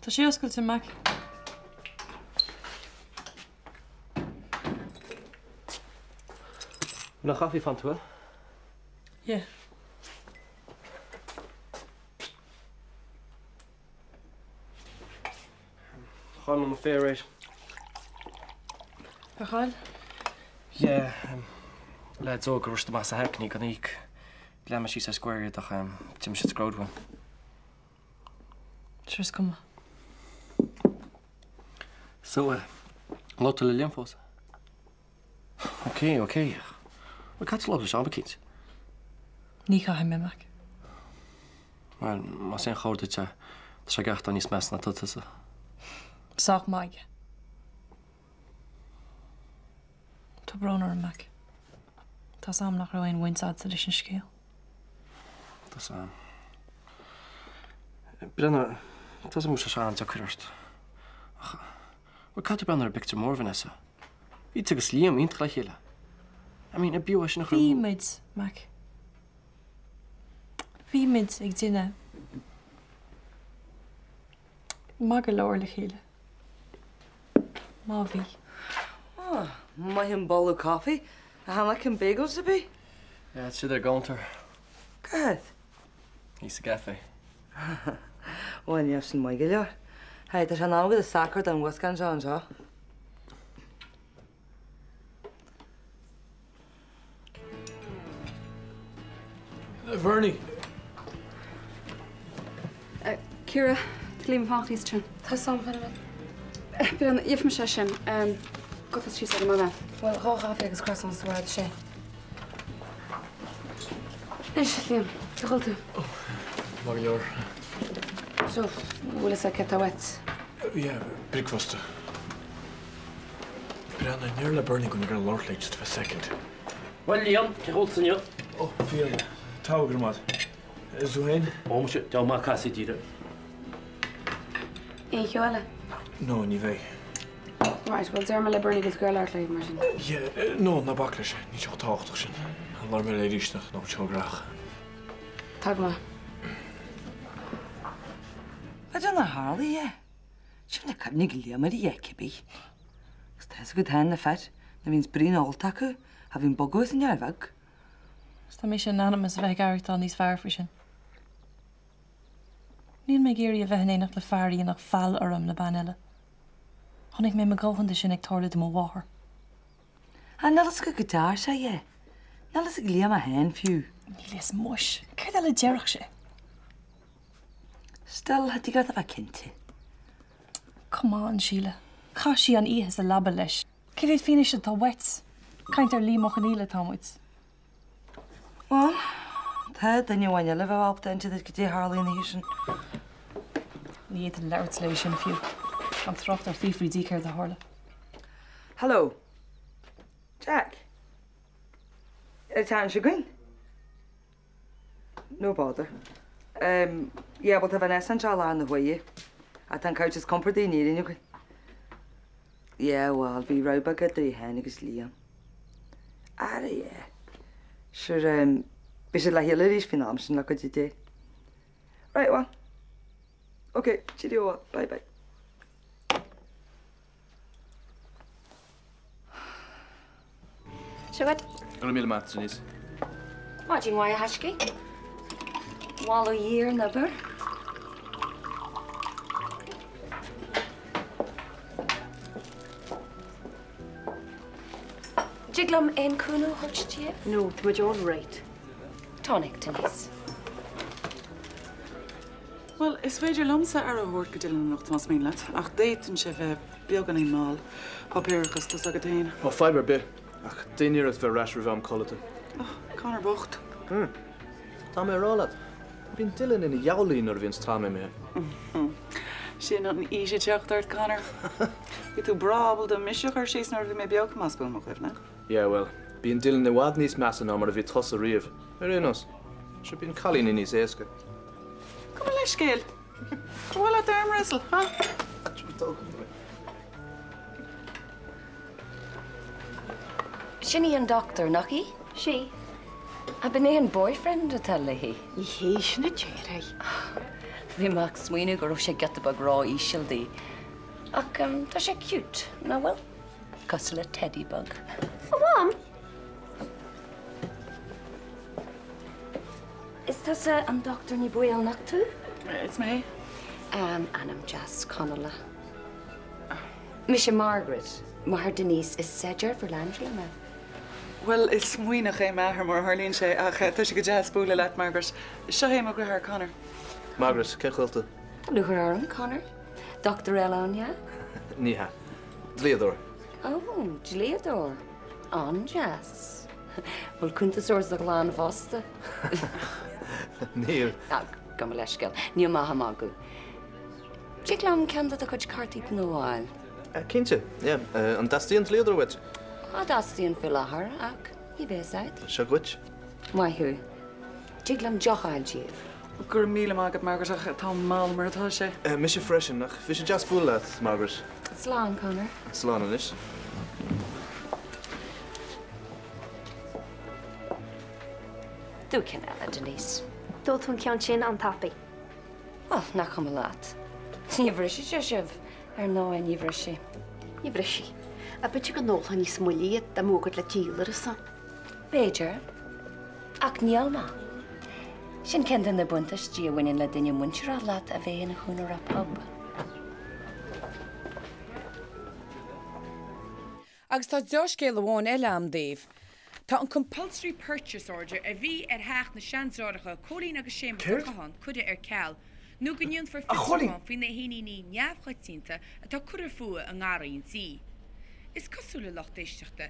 Tá sé oscailte Mac. Na coffee fan tú? Yeah. Cháil an fair rate. Cháil? Yeah, let's all go rush the mass a hackney gan ik. Glemma she says square doch Tim shit screwed one. Sure come. So lot of Lillian for. Okay. We can't love the shop kids. Ní cha me Mac. Well, ma sen chóir dit se gacht an is mes na tutsa. Sach maig. Tá bronar Mac. Tá sam nach roin winsad sa leis an scéal. Tá sam. Brenna, tá sam musa sean ta curst. We can't be another picture more Vanessa. Wie te gesliam in tglachiela. I mean, a biwas nog Wie mid, Mac. Wie mid ag dinne. Mag loorlig hele. Ma wie. Oh, my him bowl of coffee. How like him bagels to be? Yeah, it's either going to. Good. He's a cafe. One yes and my gillar. Hey, there's an hour with the sacre than Wisconsin John Shaw. Vernie. Ciara, Líam fáchtí tún. Tá sam fan. Bí an ifm sé sin, gotas tí sa má bheith. Well, rácha agus croissant swad sé. Is, Líam, tuil tú. Mag leor. So, bhfuil is a ceta wet. Yeah, breakfast. Brianna, near le burning gonna get a lord late just for a second. Well, Liam, je holt sen jo. Oh, feel Tauger mat. Zuhain? Oh, shit, down my cassie did. Éon cheáile? No, ní bheith. Right, well, dear me le burnig with girl art leid mar sin. Yeah, no, na baclis. Ní seo táchtach sin. Lar me le rísnach nó teograch. Tag ma. I don't know Harley, yeah. She's not coming to Liam, yeah, Kippy. Stas a good hand the fat. That means bring all taku, having bogos in your bag. Sta mé anonymous bheith gart an níos fear frisin. Níl mé géirí a bheith nach le fearí nach fall orm na banile. Honnig mé me gohananta sin ag tarla do mháthir. And that's a guitar, say, yeah. That's a Liam a hand few. Níl is muis. Céir le dearach sé. Still, had you got a kinty? Come on, Sheila. Cá sí an ihe a labba leis. Cé bhéh fine se tá wet. Caint ar límoch an íle támuid. Well, Ted, then you want you live up into the G'day Harley in the Houston. Ní éiad an leirt leis sin fiú. An trocht ar fifrí díceir de hála. Hello. Jack. Time going? No bother. Yeah, but have an essential on the way. I think I just comfort the need in you. Yeah, well, I'll be right back at the Hennigs Liam. Ah, yeah. Sure, we should like Hillary's finance and look at you. Right, well. Okay, cheerio. Bye bye. So what? Gonna meal matches. Watching why a hashki? Wallow year never. Jiglum en kuno hochtie? No, but you're right. Tonic, Denise. Well, is féidir lomsa ar a bhór go dtílann nach mas mín leat. Ach déitan sé bheith beaggan í máil papíreachas tas agad hain. Well, fiber bit. Ach, dénir at ver rash revam colita. Oh, Conor bocht. Tá mé rálad. Bín Dylan in a jaulín or vins tá mé. Sin not an easy teach dart Conor. Bí tú brabal de miseach ar síos nor bhí mé beag mas bumach na. Yeah, well, bín Dylan na wad nís massa ná mar a bhí tos a riamh. Arinos. Sure bín callín in nís éasca. Come on, let's scale. Go on, arm wrestle, huh? Shinny and Doctor Nucky? She? I've been a boyfriend to tell he. Yes, na Jerry. Bhí meach smaoine go raibh sé getabag rá ísildaí. Ach tá sé cute, ná bhfuil? Cos le teddy bug. Mom? Is tas an doctor ní buil nach tú? It's me. Anam Jas Connella. Misha Margaret, mar Denise is Sedger for Landry me. Well, is muoine é methar mar Harlín sé ach tá sé go jazz búla leit Margaret. Seo é mar grithar Connor. Margaret, ce chulta? Luchar arm, Connor. Dr. Elonia. Níha. Dliador. Oh, Gileador. On Jas. Well, kuntas oors the glán vosta. Níl. Gam leisgel. Ní maha magu. Jiglam canda a chuid cartí nóáil. Cínte, an dastíon dliador wit. Dastíon fi lahar ac I bhésáid. Se gwit? Maithú. Jiglam jochail díobh. Gur míle mágad Margaret ach tá mal mar atá sé. Mis sé freisin nach fi sé jazz búla Margaret. Slán, Connor. Slán is. Dú cin eile, Denise. Dó tún ceann sin an tapaí. Well, na cum láat. Ní bhrisí sé sibh nóin ní bhrisí. Ní brisí. A bit go nóla ní smolíad a mógad le dílar san. Béidir. Ach níl má. Sin cean na buntas dí bhhainn le duine muintear leat a bhéon na chunar a pub. Agus tá deoscéil bháin eile am Dave. Tá an compulsory purchase order a bhí heach na seansrádacha cholín agus sémas cahan chuide ceall. Nu gonion for fián fin na héí neamhchaitínta atá chuir fua an gáraíon si. Is cosúla lochtéisteachta,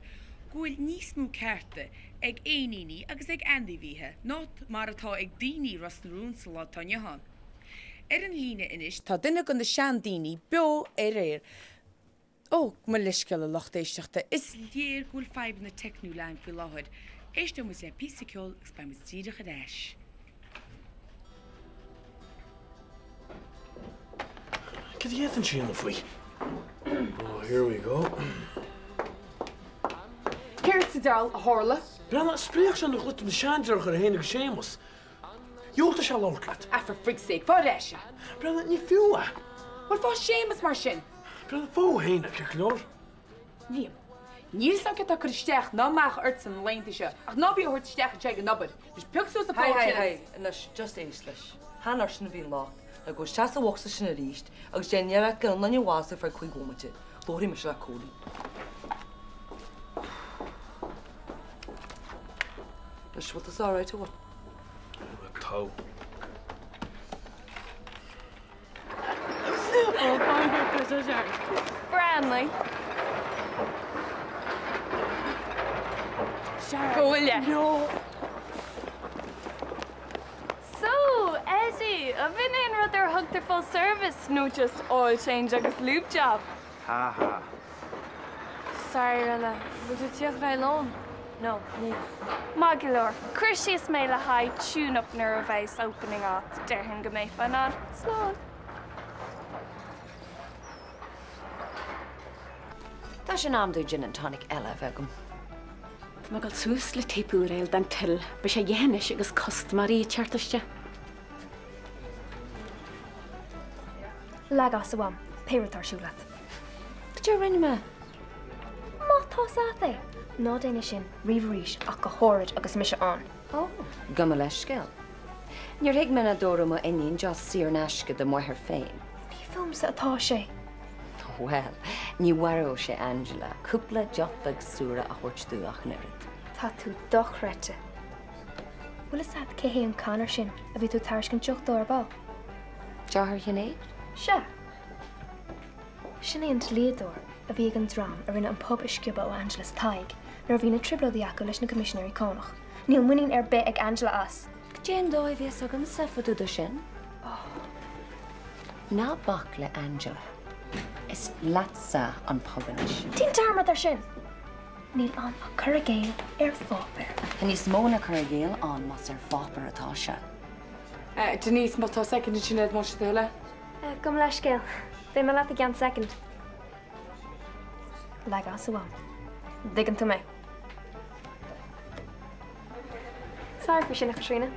gúil níos mú certe ag éí agus ag andihíthe, not mar atá ag daoine ras na rúnsa lá tannehan. An lína inis tá duine go na seandaoine beo réir. Ó, mar leisceil a lochtéisteachta is léir gúil feib na technú lein fi láthid. Éiste mu sé písaceol gus ba mu tíidecha déis. Get the Ethan she in the fleet. Oh, here we go. Ceir sa deall a hála? Brenna, spreek ze nog goed om de schaanzorger heen geschemus. Jocht is al onklaat. Ah, for frig's sake, fá leisje. Brenna, niet veel. Wel fá sémas mar sin. Brenna, fou heen, ik knor. Níl. Níl sa get a chuisteach ná meach san leinte se. Ach ná bí hort steach teag an nabad. Bus puú a Hey, hey, hey, leis just éisleis. Hanar sin bhí lá, a go teas a bhsa sin a ríist, agus déanamh go na bhása far chuig gomaite, Lóirí me se le códaí. Leis what is all right or what? Touw. Branley. Go will ya? No. So, Eddie, I've been in with their hug their full service, no just oil change agus lube job. Ha ha. Sorry, Rilla. Would you take my loan? No, no. Magulor, Crucius made a high tune-up nervous opening out. Dare him go make fun on. Slow. Tá sin amdú gin and tonic eile bhegum. Má gal sús le tipú réil den til, be sé dhéanis agus costmarí teartaiste. Legas a bham, péiretar siúlat. Go rinne me? Má tá sáte. Ná déine sin, riomhríis ach go háirid agus mise an. Oh, gam a leisceil. Níor hiig me na dóra mo iníon just sír neisce do muthir féin. Bhí filmsa atá sé. Well, ní waró sé Angela, cúpla jotbag súra a thuirtúach nuirid. Tá tú dochrete. Bhfuil is sad céhé an canar sin a bhí tú taircin teocht dórbá? Dearthar hinnéad? Se. Sin é an tléadúir a bhí an drám a rinne an pub isciúba ó Angela's taig, nar bhí na triblódaí acu leis na commissionéirí cónach. Níl muín ar bit ag Angela as. Jane dóibh bhíos agam sa fuú sin? Ná bach le Angela. Is latsa an pobanis. Tín darmad ar sin. Níl an a chur a géal ar fápar. A níos móna chur a géal an mas ar fápar atá se. Denise, má tá second sin mar se dhéile? Gom leis céal. Bé me leat a gan second. Legas a bham. Digan tú mé. Sorry for sin, Katrina.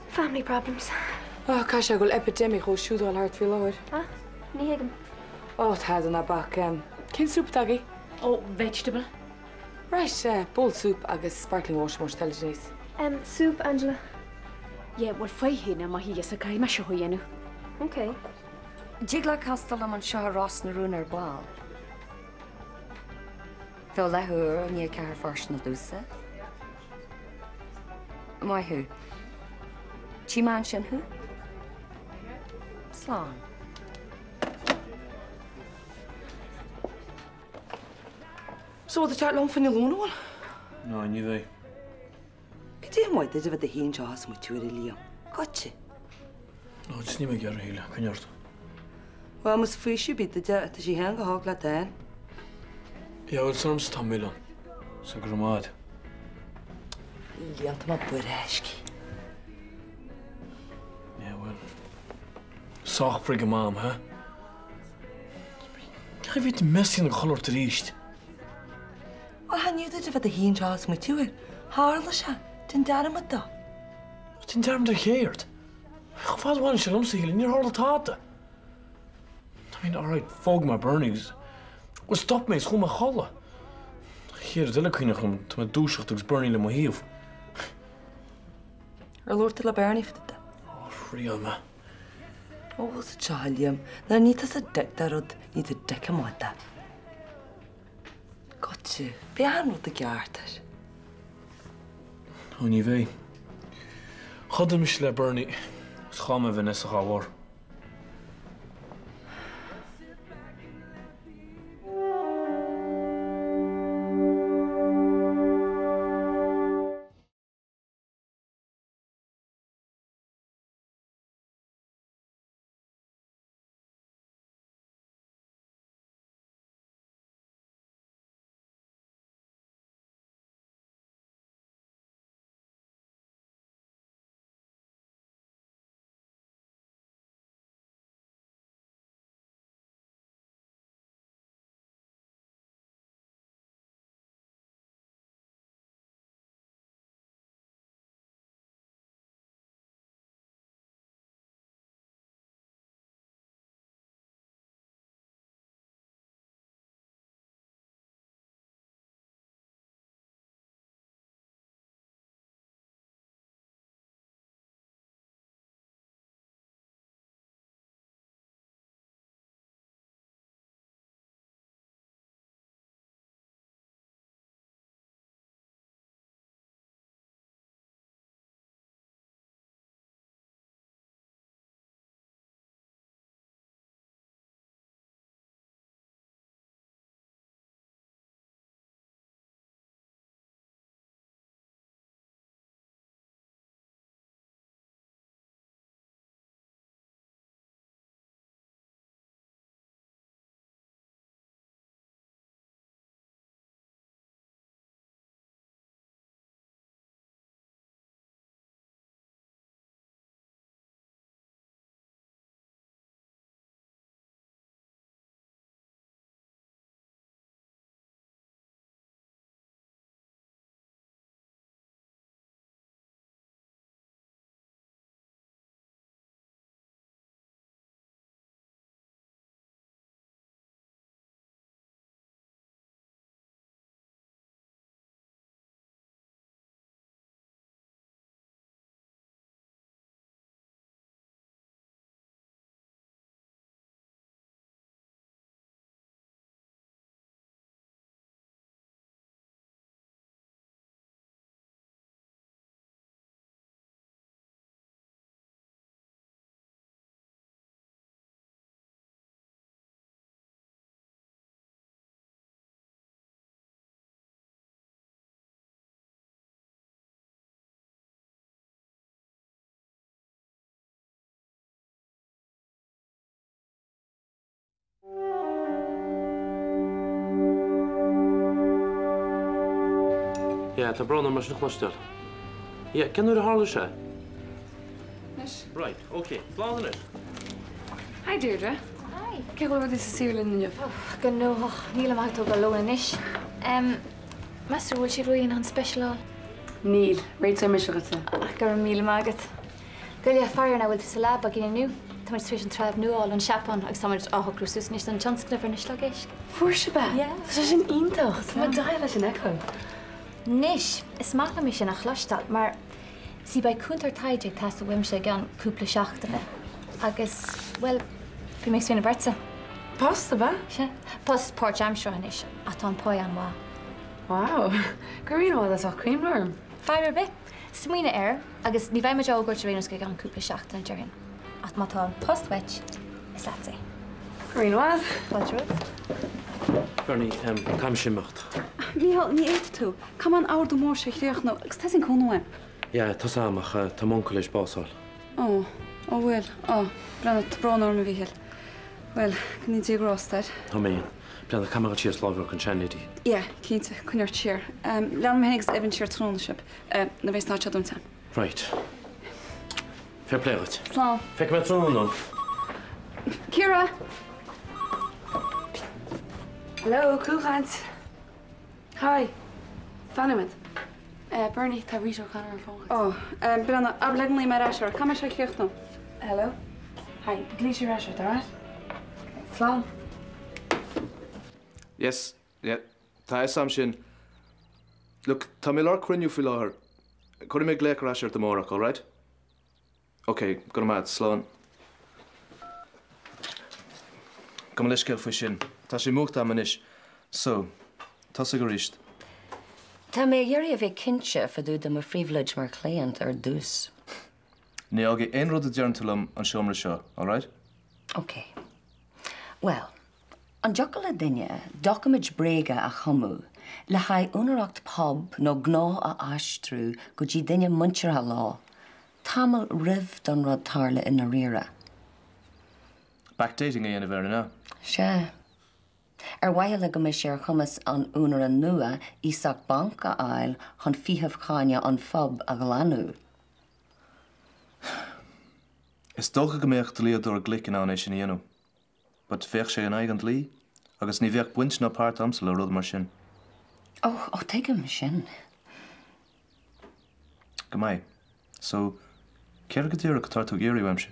Family problems. Caiise goil epidemic ó siúdáil hart fi láir. Ní hiigem. Tá an bach cin súpa tagí? Oh, vegetable. Reis bowl soup agus sparkling water mar telenéis. Soup, Angela. Yeah, well, fáithína má hí a cai me se chuhéanú. Okay. Jigla castal am an seo Ross na rún ar báil. Fé lethúr an ní cear fars na dúsa. Maithú. Tí man sin hu? Slán. So the chat long fan y lwn o'n? No, ni ddau. Gyddi am waith ydw y hyn jas mwy tiwyr y liam. Gotcha. No, jyst ni mae gyr hila, cyniort. Wel, mas ffysio byd ydw ydw si hen gahog la den. Ia, wel, sy'n amser tam milan. Sy'n grymad. Liam, dyma bwyresgi. Ia, wel. Soch brig y mam, ha? Gach i fi di mesu yn y cholor dy rist. Wel, han yw ydw y hyn jas mwy tiwyr. Harla siya, dyn dar am ydw. Ti'n darm dy cheird. Chfad wan sy'n amser hila, ni'r horl tata. I mean, all right, fog my burnings. Wel, stop me, schwm a cholla. Hier, dyla cynnych am, ty mae dwysach dwgs burning le mo hif. Lwr til a berni fydd ydw. Real, ma. O, sy cha, Liam. Na ni tas y dec darod, ni dy dec am wadda. Gotcha, be anwyd y giartar? O, ni fe. Chod ym le burni, scham e Vanessa chawar. Ja, ta bron mar snach mastel. Ja, ken du de harle se? Yes. Right, okay. Fladen it. Hi, Deirdre. Hi. Ceol over this Ireland in you. Gan no, níl am agtó go loan ish. Master, will she ruin on special all? Neil, rate so much of it. Gar míle mágat. Gwylia ffair na wyl sa lab ag un nhw. Tamid swish yn tref nhw ôl yn siapon ag samid ahog grwsus nes yn chans gnyfr nes logis. Fwrs ba? Ie. Sy'n intocht. Mae dael as yn echo. Nis, is maak mi sin a chlastal, maar si bij kunter taidje tas de wimse gan koeple schachtene. Agus, wel, fi mees fin bertse. Pasta ba? Sje, pas port jam is, aton poi an wa. Wow. Gyrwyn o das o cream norm. Fiber bit. Smine agus ni vei ma jo gort renos gan koeple schachtene jerin. At maton postwetch, is dat ze. Gyrwyn o Wat Bernie, kam simmacht. Míhall ní éit tú, Kam an áir do mór sé chléoch nó agus tesin cónúim. Ja, tá samach tá monkel is básáil. Ó, bhfuil, brena bránár me bhíhil. Well, ní dí grásteid. Tá mé, brena camera tíos lábhar an Chanity. Yeah, cínte, chuneart tíir. Lean me hennigs Evan tíir trónaship, na bhééis náte dúnta. Right. Fair play it. Slán. Feic me trónán. Kira! Hallo, Koelgaans. Hi. Fanimid. Bernie, tá Rito gan ar fóg. Ó, brena, ablegan lí mar eisiir, Kam sé chléoch nó? Hello. Hi, glís ar eisiir, alright? Slán. Yes, yeah. Tá sam sin. Look, tá mé lár cruniú fi láthir. Cuir mé léic eisiir do mórach, all right? Okay, go mad, slán. Go leis ceil fa sin. Tá sé múcht am inis. So, tá sa go ríist. Tá mé dhéirí a bheith cinse fa dú am a phríomhleid mar cléant ar dús. Ní ága ein rud a dearntalum an siomra seo, all right? OK. Well, an jocal a duine, docamid bréga a chomú, le haid únaracht pub nó gná a aistrú go dtí duine muntir a lá, tamil rih don rud tarla ina rira. Backdating a dhéanamh ar na. Se. Waile go mé sé chumas an únar an nua ísach bank a ail chun fihamh cháine an fob a glanú. Is dócha go méocht líadú a glicin an é sin dhéanú. But féach sé an aigant lí, agus ní bheoh buint na páirt amsa le rud mar sin. Ó, teigem sin. Go mai. So, céir go dtíar go tartú géirí weimse?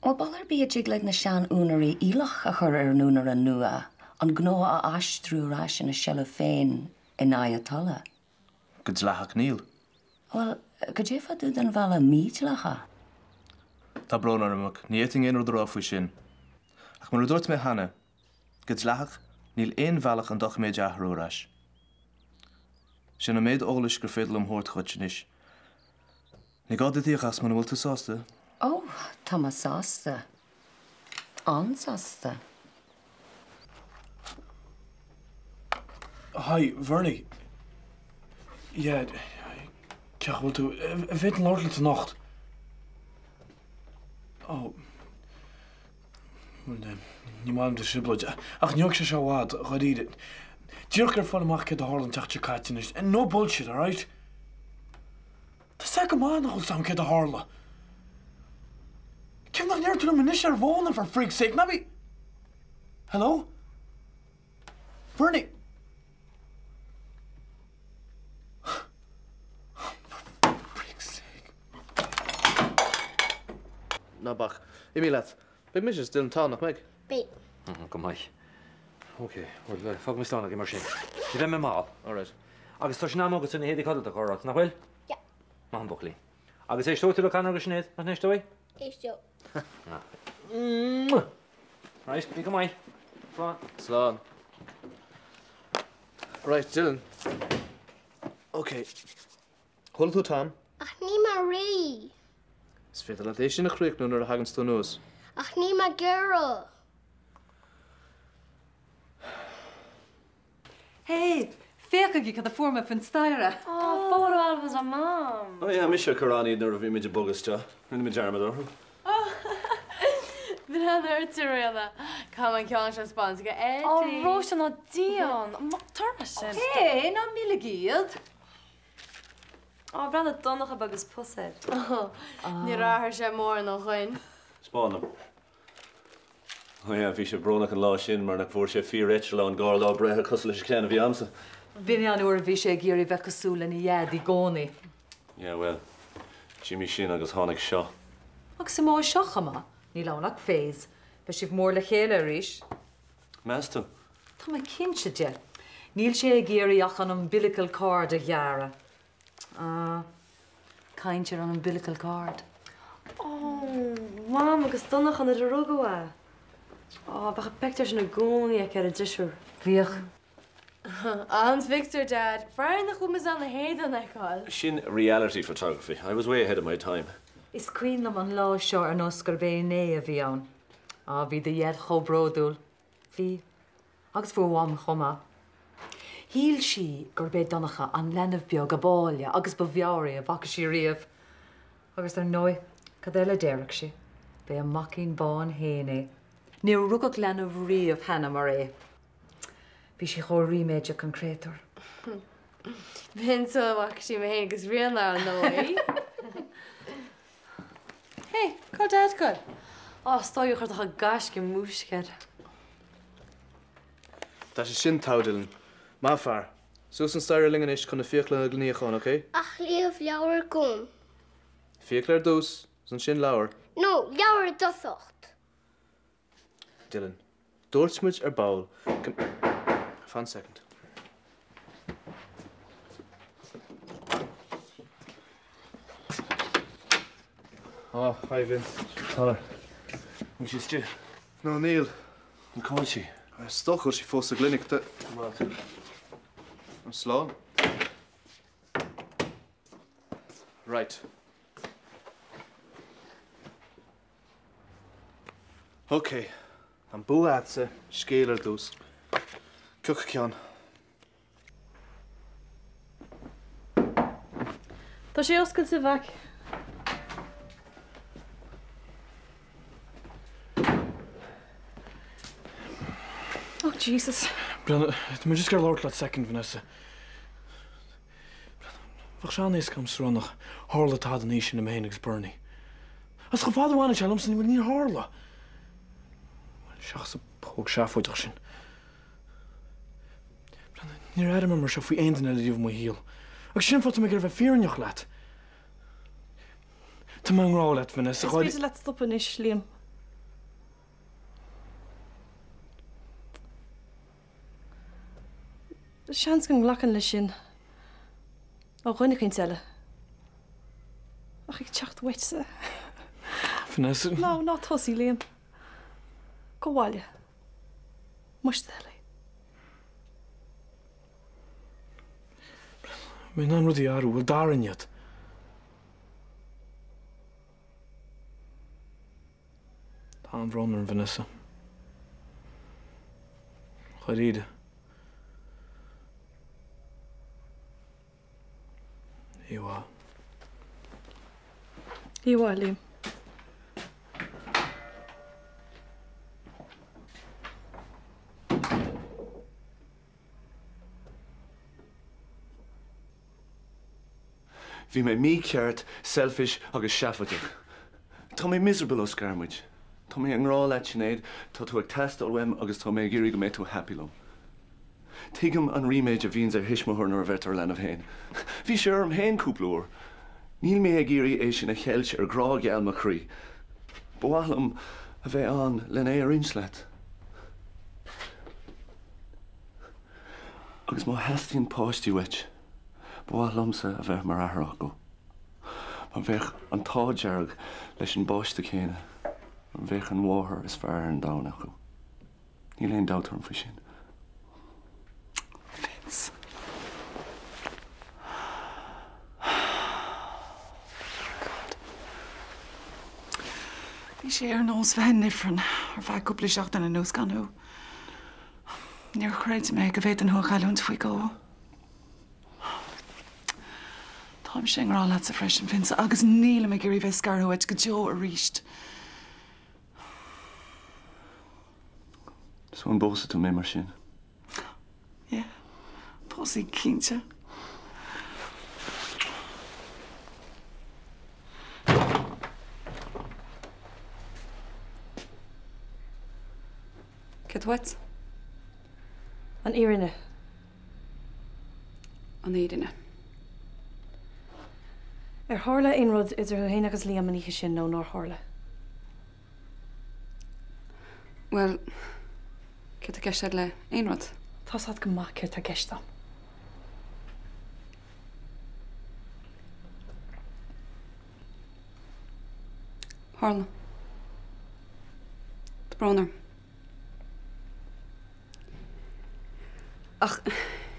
Wel, balar bí a jig le na sean únarí ílach a chur ar núnar an nua, an gná a aistrú ráis in a sell féin in ayatollah. Go dlachach níl. Wel, go dé fa dú den bhela míid lecha. Tá brón armach, ní éting éon rud ráfu sin. Ach mar dúirt mé hanna, go dlachach níl éon bhealach an doch méid deathrú ráis. Sin a méid ólis gur féadal am hórt chuid sin is. Ní gáda díochas man bhfuil tú sásta. Ó, tá má sásta. An sásta. Hi, Vernie. Ja, ceach bhfuil tú, bheith an láirla ta nacht. Ó, ní máim de siblaid. Ach, neog sé seo bhád, chuiríad. Díoch gur fáil amach cé a hálan teachte caiitin is. And no bullshit, all right? Tá sa go mána chuil sam cé a hála. Cem nach neir tú na munis ar bhána, for freak's sake, na bhí... Hello? Vernie? For freak's sake. Na bach. Imi laat. Be mis is din tá nach meg? Bé. Go mai. OK, well, fog mis tána mar sin. Di bheith me má. All right. Agus tá ná agus sinna héad cadú a chorát, nach bhfuil? Ja. Má an bochlí. Agus é stóú le can agus snéad, nach neistói? Éisteo. Right, bí go mai. Slán. Right, Dylan. OK. Chil tú Tom? Ach ní mar rí. Is féidir le éis sin a chríoch nó a hagan tú nús. Ach ní mar gyrra. Hey, fécha gí cad a forma fan staire. Oh, fór alvas a mam. Oh yeah, Misha Karani nor of image bogus to. In the jarmador. Brother Tyrella. Come and kill us sponsor. Oh, Roshan o Dion. Tarna sin. Hey, na míle giad. Oh, brother Donach a bugus pusset. Oh, ní ráthir sé mór nó chuin. Spawn them. Oh yeah, Fisha Bronach and Law Shin, Marnak Forsha, Fear Echelon, Gorla, Breha, Cusslish, Can of Yamsa. Bine an uair bhí sé géirí bheith cosúla na iad I gcónaí. Yeah, well, Jimmy sin agus tháinig seo. Agus sa má seocha má, ní lánach féis, ba sibh mór le chéile ríis. Meas tú? Tá mai cinse de. Níl sé géiríach an umbilical cord a gheara. Caintear an umbilical cord. Mám agus donnach an a rugá. Bach pictar sin na gcónaí ag ar a disisiúr. Bhíoch. Ans Victor, Dad. Brian nach chumas an na héad an eáil. Sin reality photography. I was way ahead of my time. Is cuiinlam an lá seo ar nóscar bé a bhí ann. Bhí de dhéad chobródúil. Bhí. Agus bhfuam chuma. Híl si gur bé donnacha an lenamh beag a báile agus ba bheáirí a bhacha sí riamh. Agus ar nói, cad eile déireach si. Bé an macín bán héine. Ní rugach lenamh riamh hena mar é. Bhí si chóir riméide concrétor. Bhín so bhacha sí mé héana agus rian le an nó, Hey, cá Dad go? Stáú chuir a gas go múscead. Tá sé sin tádilan. Má fear. Sus an stairling is chun na fiocla a gníochán, oké? Ach líomh leabhar gom. Fiocla ar dús, san sin leabhar. No, leabhar dosocht. Dylan, dúirtmuid ar báil. Fan second. Hi Vince. Tyler. Which is Stu? No, Neil. An call she? Stochel she fós a glinic de. I'm slow. Right. Okay. An buatse scélar dús. Cuch cean. Tá sé oscail sa bhac. Oh, Jesus. Brianna, ma just gur lord second, Vanessa. Fach sean is kam srannach hála tá an éisi na ménigs burni. As go fád bhána sem san ní hála. Seach sa póg seafoidach sin. Brianna, ní adam mar se fui eindan eile díomh mo híal. Ag sin fáta me gur bheith fearneach leat. Tá me an rá leat, Vanessa. Is beidir leat stoppen is, Liam. Seans gan glachan le sin. Ó rinne cinn teile. Ach ag teacht weitse. Vanessa? No, ná tosí, Liam. Go bháile. Muiste eile. Mé ná rudí arú, bhfuil darinnead. Tá an bhrónar an Vanessa. Charíide. Iwa. Iwa, Liam. Bhí mé míceart, selfish agus seafateach. Tá mé miserable ó scarmuid. Tá mé an rá leit sinnéad, tá tú ag testal wem agus tá mé géirí go mé tú happy lom. Tuigim an riméid a bhíns ar hisismthir ar bhetar lenamh héin. Bhí sé arm héin cúplóir. Níl mé ag géirí é sin a cheilte ar grá geal ma chrí. Bhálam a bheith an len é ar inslet. Agus má heastíon páistí weit. Bhálamsa a bheith mar athraach go. Má bheith an tádearg leis an báiste chéine. An bheith an mháthair is fearr an dána go. Níl éon dátarm fa sin. Vince. Bhí sé ar nós bheith nifran ar bheith cúpla seachtain na nús ganú. Níor chréid mé go bhéit an thuchailúnt faoi go. Táim sé rá leat sa freisin Vince agus níla me gurí bheith scarúid go deo a ríist. So an bósa tú mé mar sin. Bósaí cínte. Cad wat? An éirinne. An éidirine. Tharla aon rud idir héine agus Liam an ihe sin nó nóir tharla. Well, cé a ceiste le aon rud? Tásad go maith céir tá ceiste. Tharla. De brónar. Ach,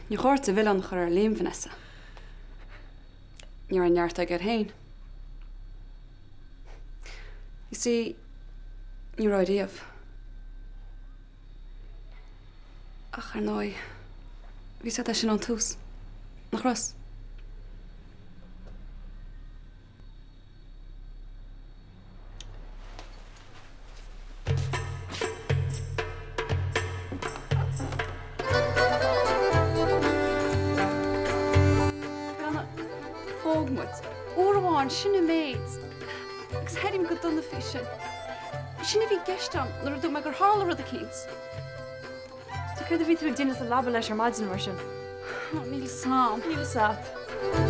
ní chóirte bhfuil chur ar líam Vanessa. Níor an neart ag ar hain. You see, ní roidíomh. Ach ar nói, bhí sé sin an tús. Nach ras. Sinna méid. Agus heidim go donna fi sin. Sinna bhí geistam nuair a dú me gur hála rud a cíns. Tá chuir a bhí tú duine a labba leis ar maidin mar sin. Níl sam. Níl sát.